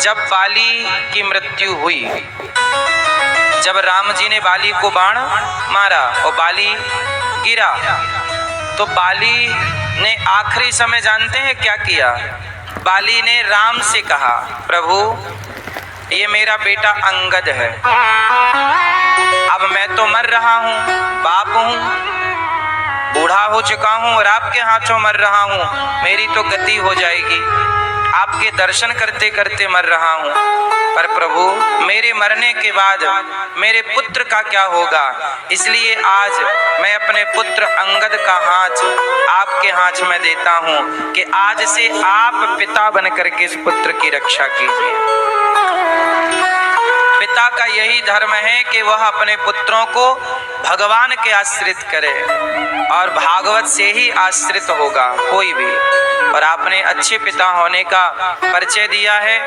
जब बाली की मृत्यु हुई, जब राम जी ने बाली को बाण मारा और बाली गिरा, तो बाली ने आखिरी समय जानते हैं क्या किया? बाली ने राम से कहा, प्रभु ये मेरा बेटा अंगद है, अब मैं तो मर रहा हूँ, बाप हूँ, बूढ़ा हो चुका हूँ और आपके हाथों मर रहा हूँ, मेरी तो गति हो जाएगी, आपके दर्शन करते करते मर रहा हूँ, पर प्रभु मेरे मरने के बाद मेरे पुत्र का क्या होगा? इसलिए आज मैं अपने पुत्र अंगद का हाथ आपके हाथ में देता हूँ कि आज से आप पिता बनकर के इस पुत्र की रक्षा कीजिए। पिता का यही धर्म है कि वह अपने पुत्रों को भगवान के आश्रित करे और भागवत से ही आश्रित होगा कोई भी। और आपने अच्छे पिता होने का परिचय दिया है।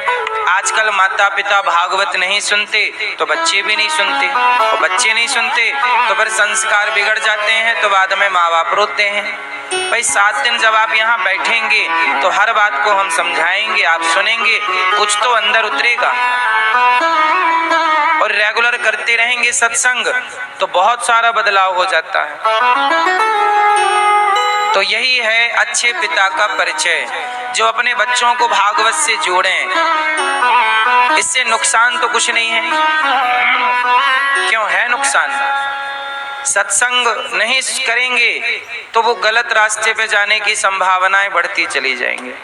आजकल माता पिता भागवत नहीं सुनते तो बच्चे भी नहीं सुनते, और बच्चे नहीं सुनते तो फिर संस्कार बिगड़ जाते हैं, तो बाद में माँ बाप रोते हैं। भाई 7 दिन जब आप यहाँ बैठेंगे तो हर बात को हम समझाएंगे, आप सुनेंगे, कुछ तो अंदर उतरेगा। और रेगुलर करते रहेंगे सत्संग तो बहुत सारा बदलाव हो जाता है। तो यही है अच्छे पिता का परिचय, जो अपने बच्चों को भागवत से जोड़ें। इससे नुकसान तो कुछ नहीं है। क्यों है नुकसान? सत्संग नहीं करेंगे तो वो गलत रास्ते पे जाने की संभावनाएं बढ़ती चली जाएंगी।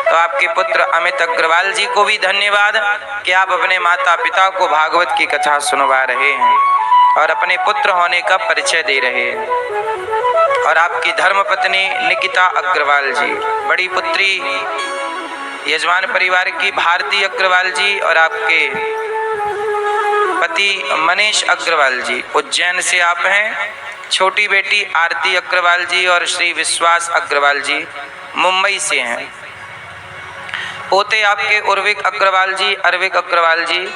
तो आपके पुत्र अमित अग्रवाल जी को भी धन्यवाद कि आप अपने माता पिता को भागवत की कथा सुनवा रहे हैं और अपने पुत्र होने का परिचय दे रहे हैं। और आपकी धर्मपत्नी निकिता अग्रवाल जी, बड़ी पुत्री यजमान परिवार की भारती अग्रवाल जी, और आपके पति मनीष अग्रवाल जी उज्जैन से आप हैं। छोटी बेटी आरती अग्रवाल जी और श्री विश्वास अग्रवाल जी मुंबई से हैं। पोते आपके उर्विक अग्रवाल जी, अरविक अग्रवाल जी,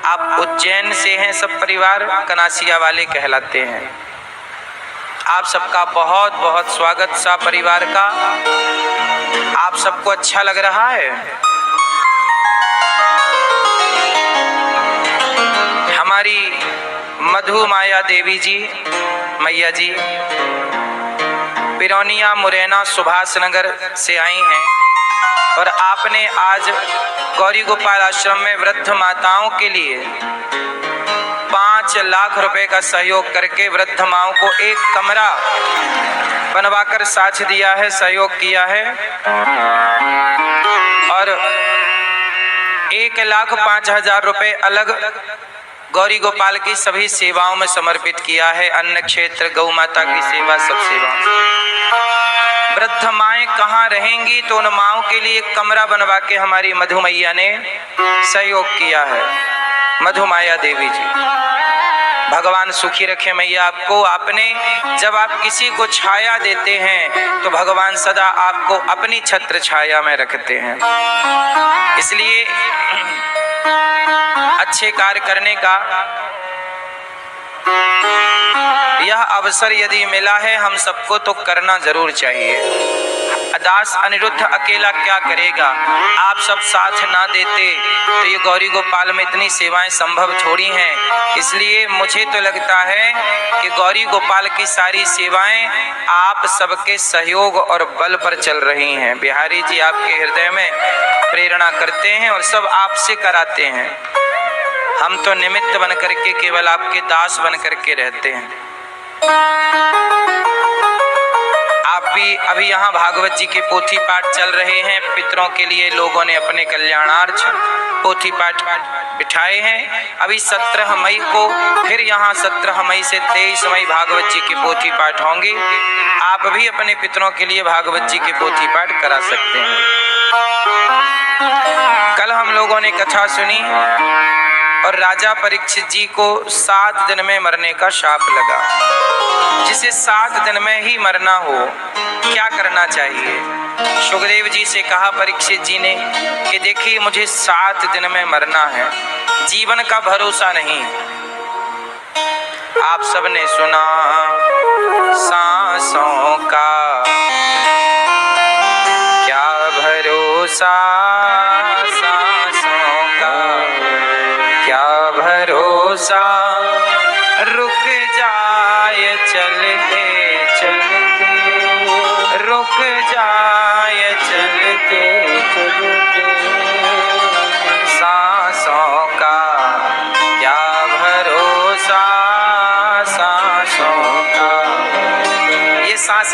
आप उज्जैन से हैं। सब परिवार कनासिया वाले कहलाते हैं। आप सबका बहुत बहुत स्वागत सा परिवार का। आप सबको अच्छा लग रहा है? हमारी मधु माया देवी जी, मैया जी पिरौनिया मुरैना सुभाष नगर से आई हैं और आपने आज गौरी गोपाल आश्रम में वृद्ध माताओं के लिए 5 लाख रुपए का सहयोग करके वृद्ध माओं को एक कमरा बनवाकर साथ दिया है, सहयोग किया है। और 1,05,000 रुपए अलग गौरी गोपाल की सभी सेवाओं में समर्पित किया है। अन्न क्षेत्र, गौ माता की सेवा, सब सेवा। वृद्ध माएँ कहाँ रहेंगी तो उन माओं के लिए एक कमरा बनवा के हमारी मधु मैया ने सहयोग किया है। मधु माया देवी जी, भगवान सुखी रखे मैया आपको। आपने जब आप किसी को छाया देते हैं तो भगवान सदा आपको अपनी छत्र छाया में रखते हैं। इसलिए अच्छे कार्य करने का यह अवसर यदि मिला है हम सबको तो करना जरूर चाहिए। दास अनिरुद्ध अकेला क्या करेगा? आप सब साथ ना देते तो ये गौरी गोपाल में इतनी सेवाएं संभव थोड़ी हैं। इसलिए मुझे तो लगता है कि गौरी गोपाल की सारी सेवाएं आप सबके सहयोग और बल पर चल रही हैं। बिहारी जी आपके हृदय में प्रेरणा करते हैं और सब आपसे कराते हैं। हम तो निमित्त बन करके, केवल आपके दास बन करके रहते हैं। आप भी अभी यहाँ भागवत जी के पोथी पाठ चल रहे हैं। पितरों के लिए लोगों ने अपने कल्याणार्थ पोथी पाठ बिठाए हैं। अभी 17 मई को फिर यहाँ 17 मई से 23 मई भागवत जी के पोथी पाठ होंगे। आप भी अपने पितरों के लिए भागवत जी के पोथी पाठ करा सकते हैं। कल हम लोगों ने कथा सुनी और राजा परीक्षित जी को 7 दिन में मरने का शाप लगा। जिसे 7 दिन में ही मरना हो क्या करना चाहिए? सुखदेव जी से कहा परीक्षित जी ने कि देखिए मुझे 7 दिन में मरना है, जीवन का भरोसा नहीं। आप सबने सुना सांसों का क्या भरोसा, सांसों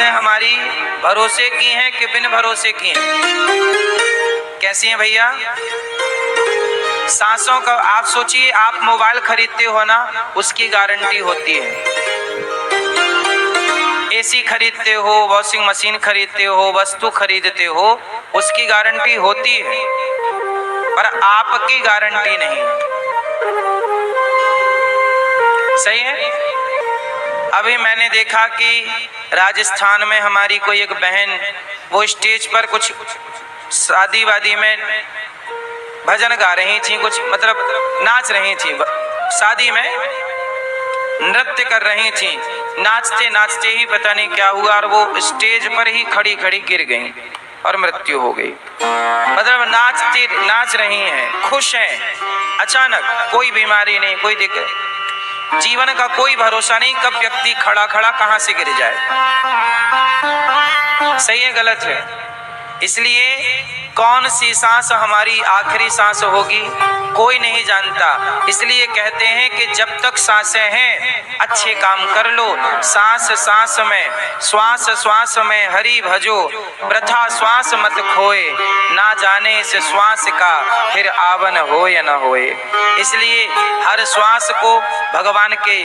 सांसें हमारी भरोसे की हैं कि बिन भरोसे की हैं? कैसी हैं भैया? सांसों का आप सोचिए, आप मोबाइल खरीदते हो ना, उसकी गारंटी होती है। एसी खरीदते हो, वॉशिंग मशीन खरीदते हो, वस्तु खरीदते हो, उसकी गारंटी होती है, पर आपकी गारंटी नहीं। सही है। अभी मैंने देखा कि राजस्थान में हमारी कोई एक बहन, वो स्टेज पर कुछ शादी वादी में भजन गा रही थी, कुछ मतलब नाच रही थी, शादी में नृत्य कर रही थी। नाचते नाचते ही पता नहीं क्या हुआ और वो स्टेज पर ही खड़ी खड़ी गिर गई और मृत्यु हो गई। मतलब नाच रही हैं, खुश हैं, अचानक कोई बीमारी नहीं, कोई दिक्कत, जीवन का कोई भरोसा नहीं, कब व्यक्ति खड़ा खड़ा कहां से गिर जाए। सही है गलत है? इसलिए कौन सी सांस हमारी आखिरी सांस होगी कोई नहीं जानता। इसलिए कहते हैं कि जब तक सांसें हैं अच्छे काम कर लो। सांस सांस में, श्वास श्वास में हरि भजो, वृथा श्वास मत खोए, ना जाने इस श्वास का फिर आवन होए या न होए। इसलिए हर श्वास को भगवान के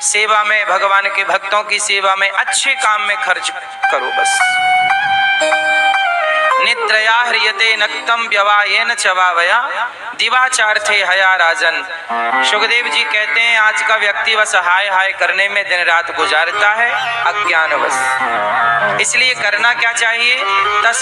सेवा में, भगवान के भक्तों की सेवा में, अच्छे काम में खर्च करो बस। निद्रया ह्रियते नक्तम व्यवायेन चवावया दिवाचार्थे हया राजन। सुखदेव जी कहते हैं आज का व्यक्ति बस हाय हाय करने में दिन रात गुजारता है, अज्ञानवश। इसलिए करना क्या चाहिए?